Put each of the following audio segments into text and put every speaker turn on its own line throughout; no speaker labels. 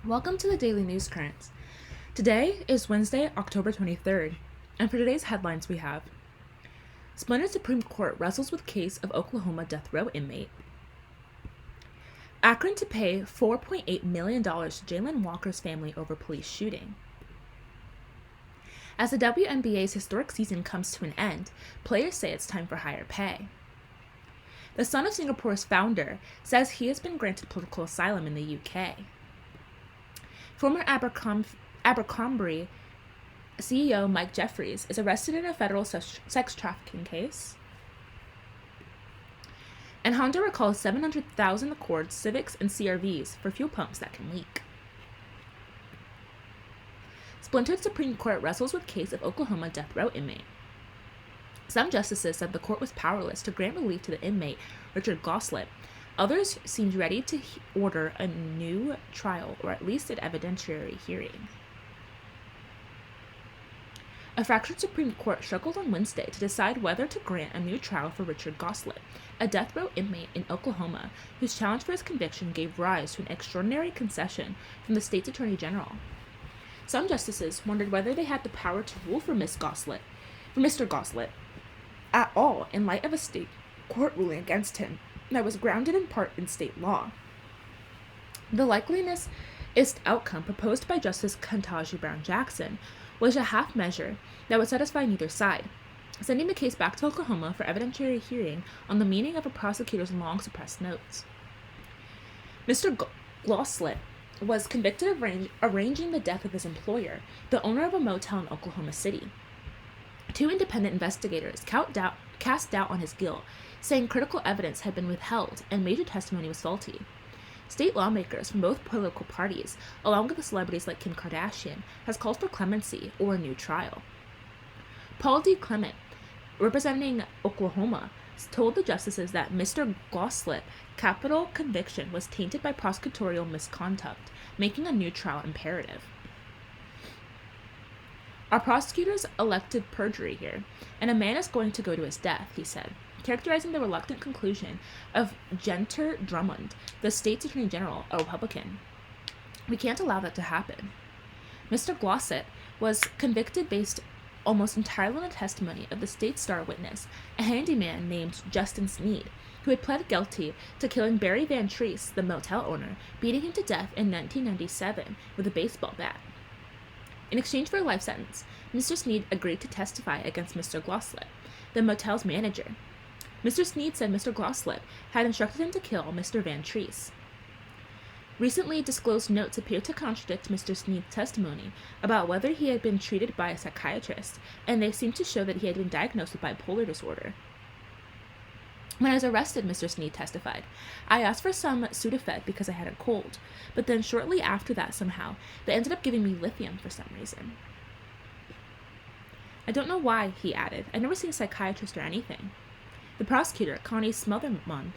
Welcome to the Daily News Currents. Today is Wednesday, October 23rd, and for today's headlines we have: Splinter Supreme Court wrestles with case of Oklahoma death row inmate. Akron to pay $4.8 million to Jayland Walker's family over police shooting. As the WNBA's historic season comes to an end, players say it's time for higher pay. The son of Singapore's founder says he has been granted political asylum in the UK. Former Abercrombie CEO Mike Jeffries is arrested in a federal sex trafficking case. And Honda recalls 700,000 Accords, Civics, and CR-Vs for fuel pumps that can leak. Splintered Supreme Court wrestles with case of Oklahoma death row inmate. Some justices said the court was powerless to grant relief to the inmate, Richard Goslett. Others seemed ready to order a new trial, or at least an evidentiary hearing. A fractured Supreme Court struggled on Wednesday to decide whether to grant a new trial for Richard Goslett, a death row inmate in Oklahoma whose challenge for his conviction gave rise to an extraordinary concession from the state's attorney general. Some justices wondered whether they had the power to rule for Mr. Goslett at all in light of a state court ruling against him that was grounded in part in state law. The likeliest outcome proposed by Justice Ketanji Brown Jackson was a half measure that would satisfy neither side, sending the case back to Oklahoma for evidentiary hearing on the meaning of a prosecutor's long suppressed notes. Mr. Goslett was convicted of arranging the death of his employer, the owner of a motel in Oklahoma City. Two independent investigators cast doubt on his guilt, saying critical evidence had been withheld and major testimony was faulty. State lawmakers from both political parties, along with the celebrities like Kim Kardashian, has called for clemency or a new trial. Paul D. Clement, representing Oklahoma, told the justices that Mr. Goslett's capital conviction was tainted by prosecutorial misconduct, making a new trial imperative. Our prosecutors elected perjury here, and a man is going to go to his death, he said, characterizing the reluctant conclusion of Genter Drummond, the state's attorney general, a Republican. We can't allow that to happen. Mr. Goslett was convicted based almost entirely on the testimony of the state's star witness, a handyman named Justin Sneed, who had pled guilty to killing Barry Van Treese, the motel owner, beating him to death in 1997 with a baseball bat. In exchange for a life sentence, Mr. Sneed agreed to testify against Mr. Goslett, the motel's manager. Mr. Sneed said Mr. Goslett had instructed him to kill Mr. Van Treese. Recently disclosed notes appear to contradict Mr. Sneed's testimony about whether he had been treated by a psychiatrist, and they seem to show that he had been diagnosed with bipolar disorder. When I was arrested, Mr. Sneed testified, I asked for some Sudafed because I had a cold, but then shortly after that somehow, they ended up giving me lithium for some reason. I don't know why, he added. I've never seen a psychiatrist or anything. The prosecutor, Connie Smotherman,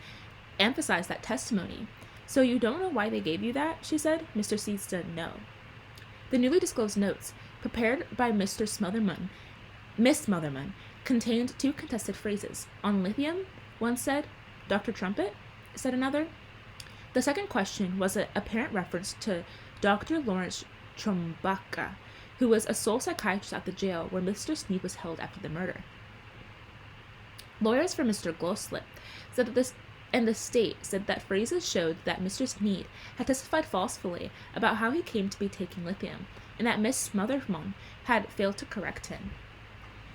emphasized that testimony. So you don't know why they gave you that, she said. Mr. Sneed said no. The newly disclosed notes, prepared by Miss Smotherman, contained two contested phrases. On lithium, one said. Dr. Trumpet, said another. The second question was an apparent reference to Dr. Lawrence Trombaka, who was a sole psychiatrist at the jail where Mr. Sneed was held after the murder. Lawyers for Mr. Goslett said that the state said that phrases showed that Mr. Sneed had testified falsely about how he came to be taking lithium, and that Miss Smotherman had failed to correct him.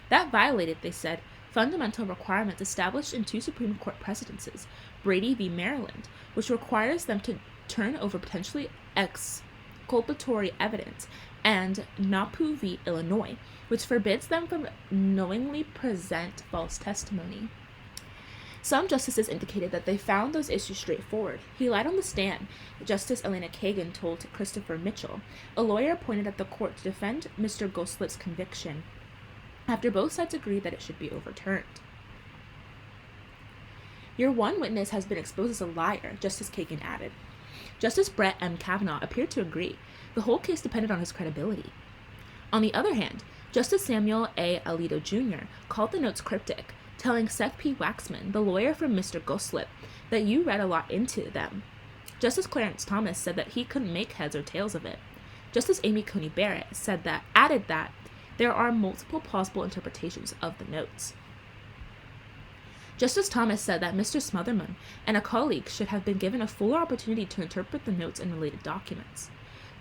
That violated, they said, fundamental requirements established in two Supreme Court precedences, Brady v. Maryland, which requires them to turn over potentially exculpatory evidence, and Napu v. Illinois, which forbids them from knowingly present false testimony. Some justices indicated that they found those issues straightforward. He lied on the stand, Justice Elena Kagan told Christopher Mitchell, a lawyer appointed at the court to defend Mr. Goslett's conviction, after both sides agreed that it should be overturned. Your one witness has been exposed as a liar, Justice Kagan added. Justice Brett M. Kavanaugh appeared to agree. The whole case depended on his credibility. On the other hand, Justice Samuel A. Alito Jr. called the notes cryptic, telling Seth P. Waxman, the lawyer for Mr. Goslett, that you read a lot into them. Justice Clarence Thomas said that he couldn't make heads or tails of it. Justice Amy Coney Barrett added that there are multiple plausible interpretations of the notes. Justice Thomas said that Mr. Smotherman and a colleague should have been given a fuller opportunity to interpret the notes and related documents.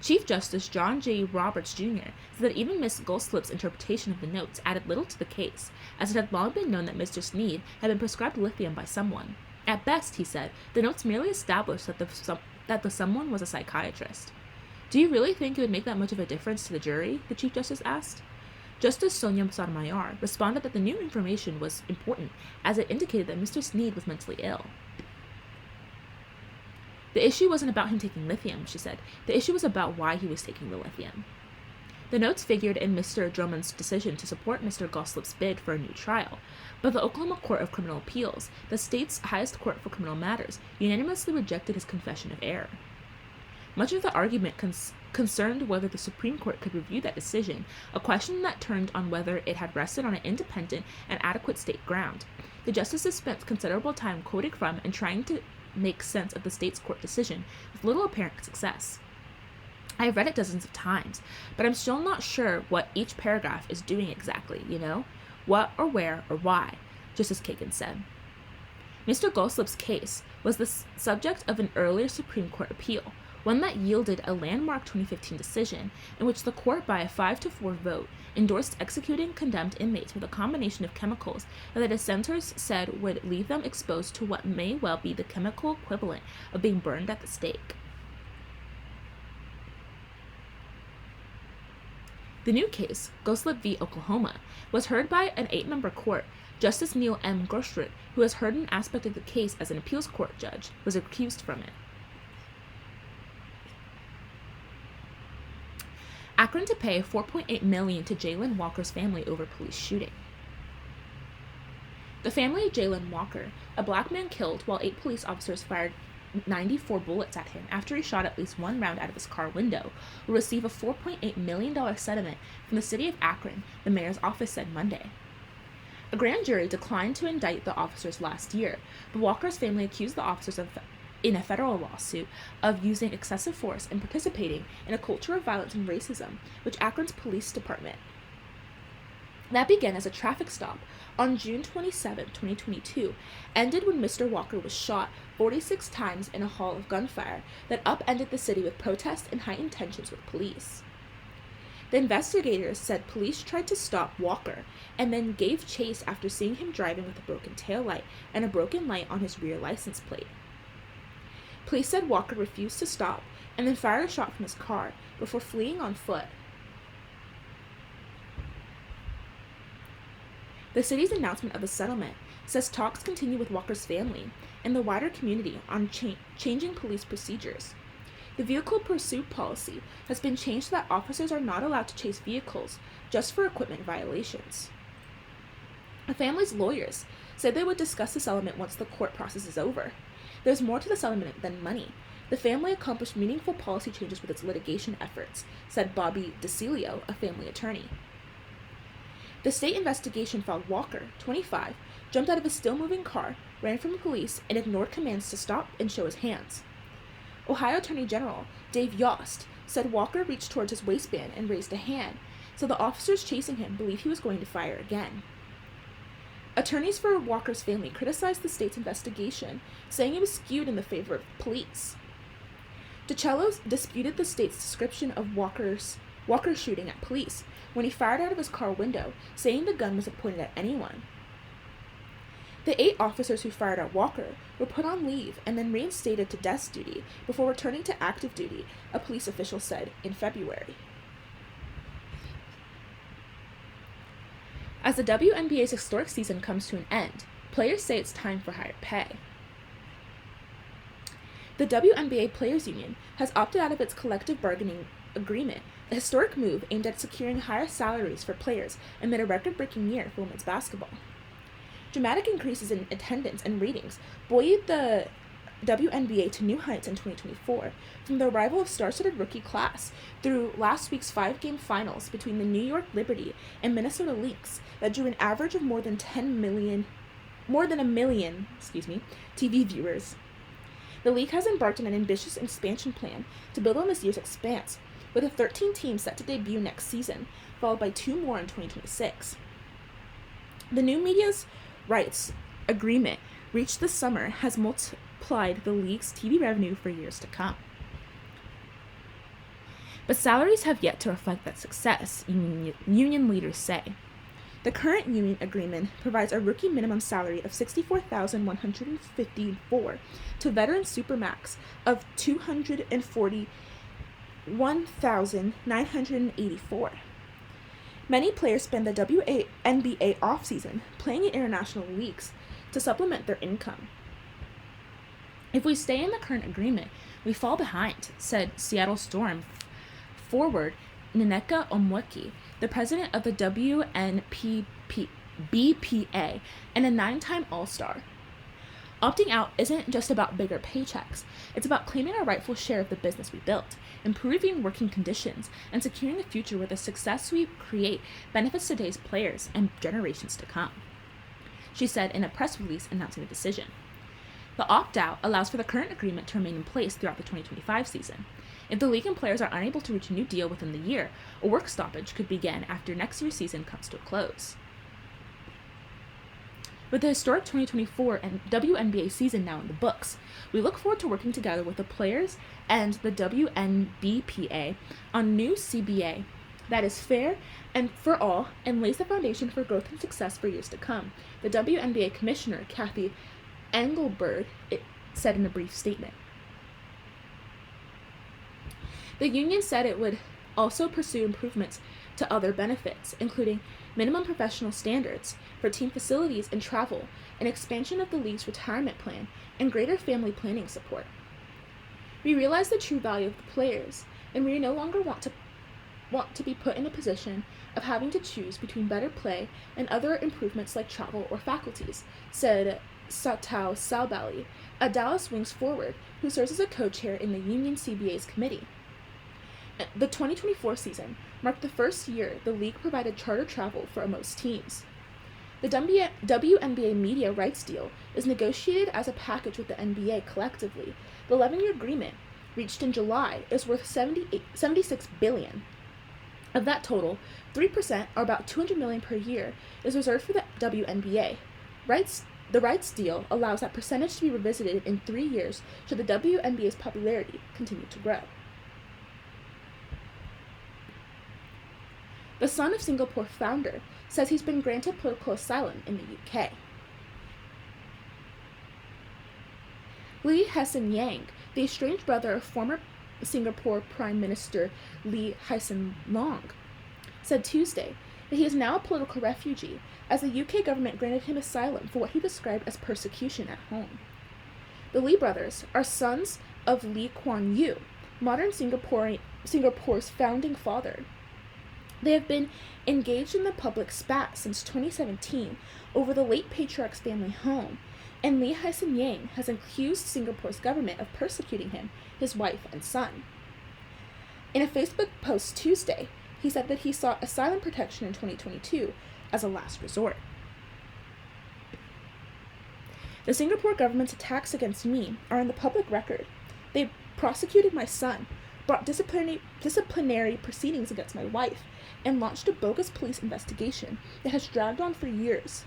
Chief Justice John J. Roberts Jr. said that even Miss Goldslip's interpretation of the notes added little to the case, as it had long been known that Mr. Sneed had been prescribed lithium by someone. At best, he said, the notes merely established that the someone was a psychiatrist. Do you really think it would make that much of a difference to the jury? The Chief Justice asked. Justice Sonia Sotomayor responded that the new information was important, as it indicated that Mr. Sneed was mentally ill. The issue wasn't about him taking lithium, she said. The issue was about why he was taking the lithium. The notes figured in Mr. Drummond's decision to support Mr. Goslip's bid for a new trial, but the Oklahoma Court of Criminal Appeals, the state's highest court for criminal matters, unanimously rejected his confession of error. Much of the argument concerned whether the Supreme Court could review that decision, a question that turned on whether it had rested on an independent and adequate state ground. The justices spent considerable time quoting from and trying to make sense of the state's court decision, with little apparent success. I have read it dozens of times, but I'm still not sure what each paragraph is doing exactly, What or where or why, Justice Kagan said. Mr. Goslip's case was the subject of an earlier Supreme Court appeal, one that yielded a landmark 2015 decision in which the court, by a 5-4 vote, endorsed executing condemned inmates with a combination of chemicals that the dissenters said would leave them exposed to what may well be the chemical equivalent of being burned at the stake. The new case, Goslip v. Oklahoma, was heard by an 8-member court. Justice Neil M. Gorsuch, who has heard an aspect of the case as an appeals court judge, was recused from it. Akron to pay $4.8 million to Jayland Walker's family over police shooting. The family of Jayland Walker, a black man killed while 8 police officers fired 94 bullets at him after he shot at least one round out of his car window, will receive a $4.8 million settlement from the city of Akron, the mayor's office said Monday. A grand jury declined to indict the officers last year, but Walker's family accused the officers in a federal lawsuit of using excessive force and participating in a culture of violence and racism, which Akron's police department. That began as a traffic stop on June 27, 2022, ended when Mr. Walker was shot 46 times in a haul of gunfire that upended the city with protests and heightened tensions with police. The investigators said police tried to stop Walker and then gave chase after seeing him driving with a broken taillight and a broken light on his rear license plate. Police said Walker refused to stop and then fired a shot from his car before fleeing on foot. The city's announcement of the settlement says talks continue with Walker's family and the wider community on changing police procedures. The vehicle pursuit policy has been changed so that officers are not allowed to chase vehicles just for equipment violations. The family's lawyers said they would discuss the settlement once the court process is over. There's more to the settlement than money. The family accomplished meaningful policy changes with its litigation efforts, said Bobby DeCilio, a family attorney. The state investigation found Walker, 25, jumped out of a still-moving car, ran from police, and ignored commands to stop and show his hands. Ohio Attorney General Dave Yost said Walker reached towards his waistband and raised a hand, so the officers chasing him believed he was going to fire again. Attorneys for Walker's family criticized the state's investigation, saying it was skewed in the favor of police. DeCello disputed the state's description of Walker's shooting at police when he fired out of his car window, saying the gun wasn't pointed at anyone. The 8 officers who fired at Walker were put on leave and then reinstated to desk duty before returning to active duty, a police official said in February. As the WNBA's historic season comes to an end, players say it's time for higher pay. The WNBA Players Union has opted out of its collective bargaining agreement, a historic move aimed at securing higher salaries for players amid a record-breaking year for women's basketball. Dramatic increases in attendance and ratings buoyed the WNBA to new heights in 2024, from the arrival of star-studded rookie class through last week's 5-game finals between the New York Liberty and Minnesota Lynx that drew an average of more than a million TV viewers. The league has embarked on an ambitious expansion plan to build on this year's expanse, with a 13 teams set to debut next season, followed by 2 more in 2026. The new media's rights agreement reached this summer has multiplied the league's TV revenue for years to come. But salaries have yet to reflect that success, union leaders say. The current union agreement provides a rookie minimum salary of $64,154 to veteran supermax of $241,984. Many players spend the WNBA offseason playing in international leagues to supplement their income. If we stay in the current agreement, we fall behind, said Seattle Storm forward Nneka Onwueki, the president of the BPA and a 9-time All-Star. Opting out isn't just about bigger paychecks. It's about claiming our rightful share of the business we built, improving working conditions, and securing a future where the success we create benefits today's players and generations to come, she said in a press release announcing the decision. The opt-out allows for the current agreement to remain in place throughout the 2025 season. If the league and players are unable to reach a new deal within the year, a work stoppage could begin after next year's season comes to a close. With the historic 2024 WNBA season now in the books, we look forward to working together with the players and the WNBPA on new CBA that is fair and for all and lays the foundation for growth and success for years to come, the WNBA Commissioner Kathy Engelberg said in a brief statement. The union said it would also pursue improvements to other benefits, including minimum professional standards for team facilities and travel, an expansion of the league's retirement plan, and greater family planning support. We realize the true value of the players, and we no longer want to be put in a position of having to choose between better play and other improvements like travel or faculties, said Satao Salbali, a Dallas Wings forward who serves as a co-chair in the Union CBA's committee. The 2024 season marked the first year the league provided charter travel for most teams. The WNBA media rights deal is negotiated as a package with the NBA collectively. The 11-year agreement, reached in July, is worth $76 billion. Of that total, 3%, or about $200 million per year, is reserved for the WNBA. The rights deal allows that percentage to be revisited in 3 years should the WNBA's popularity continue to grow. The son of Singapore founder says he's been granted political asylum in the UK. Lee Hsien Yang, the estranged brother of former Singapore Prime Minister Lee Hsien Loong, said Tuesday that he is now a political refugee as the UK government granted him asylum for what he described as persecution at home. The Lee brothers are sons of Lee Kuan Yew, modern Singapore's founding father. They have been engaged in the public spat since 2017 over the late patriarch's family home, and Lee Hsien Yang has accused Singapore's government of persecuting him, his wife, and son. In a Facebook post Tuesday, he said that he sought asylum protection in 2022 as a last resort. The Singapore government's attacks against me are on the public record. They prosecuted my son, brought disciplinary proceedings against my wife, and launched a bogus police investigation that has dragged on for years.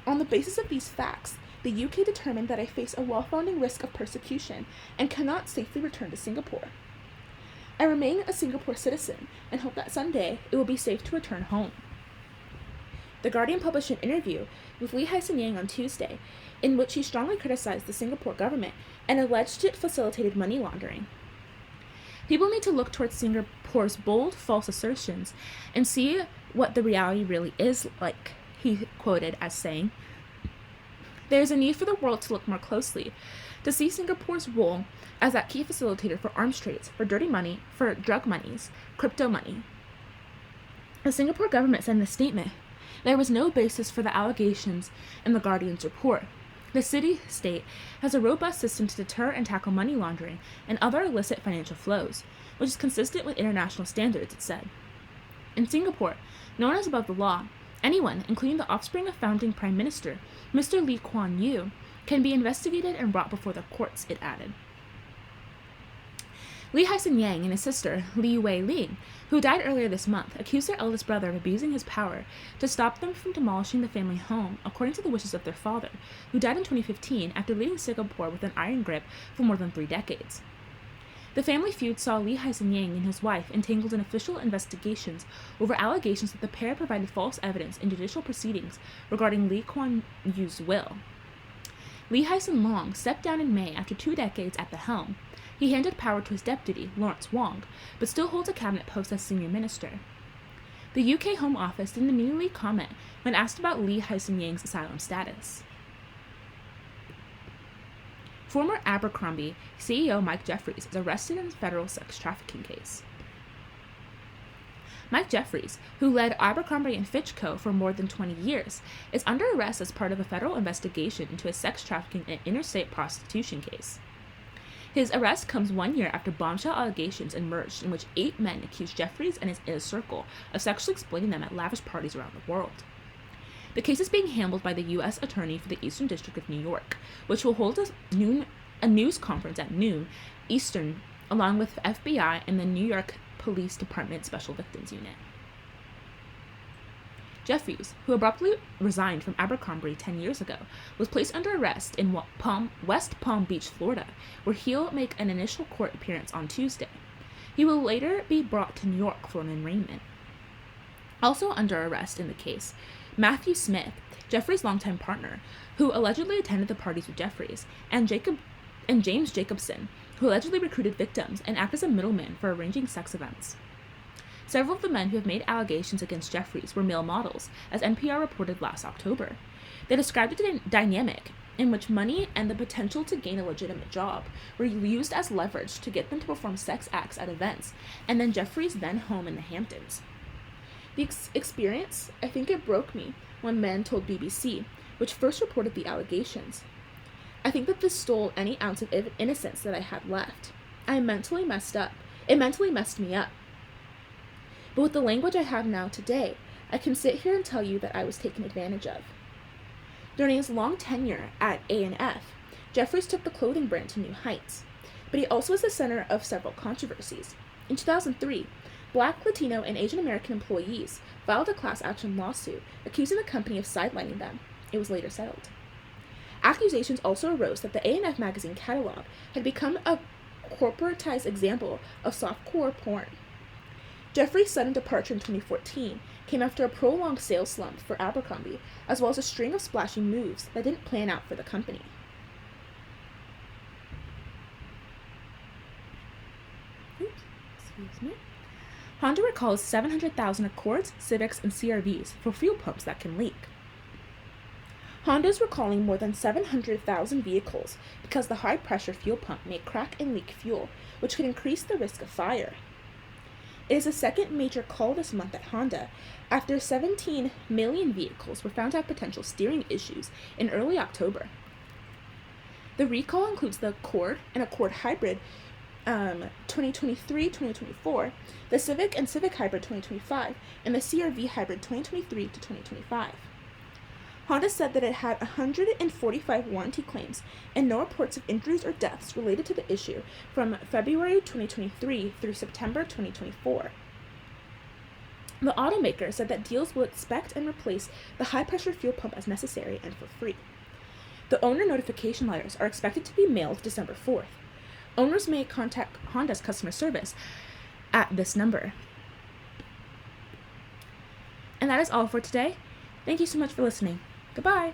On the basis of these facts, the UK determined that I face a well-founded risk of persecution and cannot safely return to Singapore. I remain a Singapore citizen and hope that someday it will be safe to return home. The Guardian published an interview with Lee Hsien Yang on Tuesday, in which he strongly criticized the Singapore government and alleged it facilitated money laundering. People need to look towards Singapore's bold, false assertions and see what the reality really is like, he quoted as saying, "There is a need for the world to look more closely, to see Singapore's role as that key facilitator for arms trades, for dirty money, for drug monies, crypto money." The Singapore government said in a statement, there was no basis for the allegations in the Guardian's report. The city-state has a robust system to deter and tackle money laundering and other illicit financial flows, which is consistent with international standards, it said. In Singapore, no one is above the law. Anyone, including the offspring of founding Prime Minister, Mr. Lee Kuan Yew, can be investigated and brought before the courts, it added. Li Hyson Yang and his sister, Li Wei Ling, who died earlier this month, accused their eldest brother of abusing his power to stop them from demolishing the family home, according to the wishes of their father, who died in 2015 after leading Singapore with an iron grip for more than 3 decades. The family feud saw Li Hyson Yang and his wife entangled in official investigations over allegations that the pair provided false evidence in judicial proceedings regarding Lee Kuan Yew's will. Li Hyson Long stepped down in May after 2 decades at the helm. He handed power to his deputy, Lawrence Wong, but still holds a cabinet post as senior minister. The UK Home Office didn't immediately comment when asked about Li Hyson Yang's asylum status. Former Abercrombie CEO Mike Jeffries is arrested in a federal sex trafficking case. Mike Jeffries, who led Abercrombie & Fitch Co. for more than 20 years, is under arrest as part of a federal investigation into a sex trafficking and interstate prostitution case. His arrest comes 1 year after bombshell allegations emerged in which 8 men accused Jeffries and his inner circle of sexually exploiting them at lavish parties around the world. The case is being handled by the U.S. Attorney for the Eastern District of New York, which will hold a news conference at noon Eastern, along with the FBI and the New York Police Department Special Victims Unit. Jeffries, who abruptly resigned from Abercrombie 10 years ago, was placed under arrest in West Palm Beach, Florida, where he'll make an initial court appearance on Tuesday. He will later be brought to New York for an arraignment. Also under arrest in the case, Matthew Smith, Jeffries' longtime partner, who allegedly attended the parties with Jeffries, and James Jacobson, who allegedly recruited victims and acted as a middleman for arranging sex events. Several of the men who have made allegations against Jeffries were male models, as NPR reported last October. They described a dynamic in which money and the potential to gain a legitimate job were used as leverage to get them to perform sex acts at events, and then Jeffries' then home in the Hamptons. The experience, I think it broke me when men told BBC, which first reported the allegations. I think that this stole any ounce of innocence that I had left. I mentally messed up. It mentally messed me up. But with the language I have now today, I can sit here and tell you that I was taken advantage of. During his long tenure at A&F, Jeffries took the clothing brand to new heights, but he also was the center of several controversies. In 2003, Black, Latino, and Asian American employees filed a class action lawsuit accusing the company of sidelining them. It was later settled. Accusations also arose that the A&F magazine catalog had become a corporatized example of softcore porn. Jeffries' sudden departure in 2014 came after a prolonged sales slump for Abercrombie, as well as a string of splashy moves that didn't plan out for the company. Honda recalls 700,000 Accords, Civics, and CR-Vs for fuel pumps that can leak. Honda is recalling more than 700,000 vehicles because the high-pressure fuel pump may crack and leak fuel, which could increase the risk of fire. It is the second major call this month at Honda, after 17 million vehicles were found to have potential steering issues in early October. The recall includes the Accord and Accord Hybrid 2023-2024, the Civic and Civic Hybrid 2025, and the CR-V Hybrid 2023 to 2025. Honda said that it had 145 warranty claims and no reports of injuries or deaths related to the issue from February 2023 through September 2024. The automaker said that dealers will inspect and replace the high-pressure fuel pump as necessary and for free. The owner notification letters are expected to be mailed December 4th. Owners may contact Honda's customer service at this number. And that is all for today. Thank you so much for listening. Goodbye!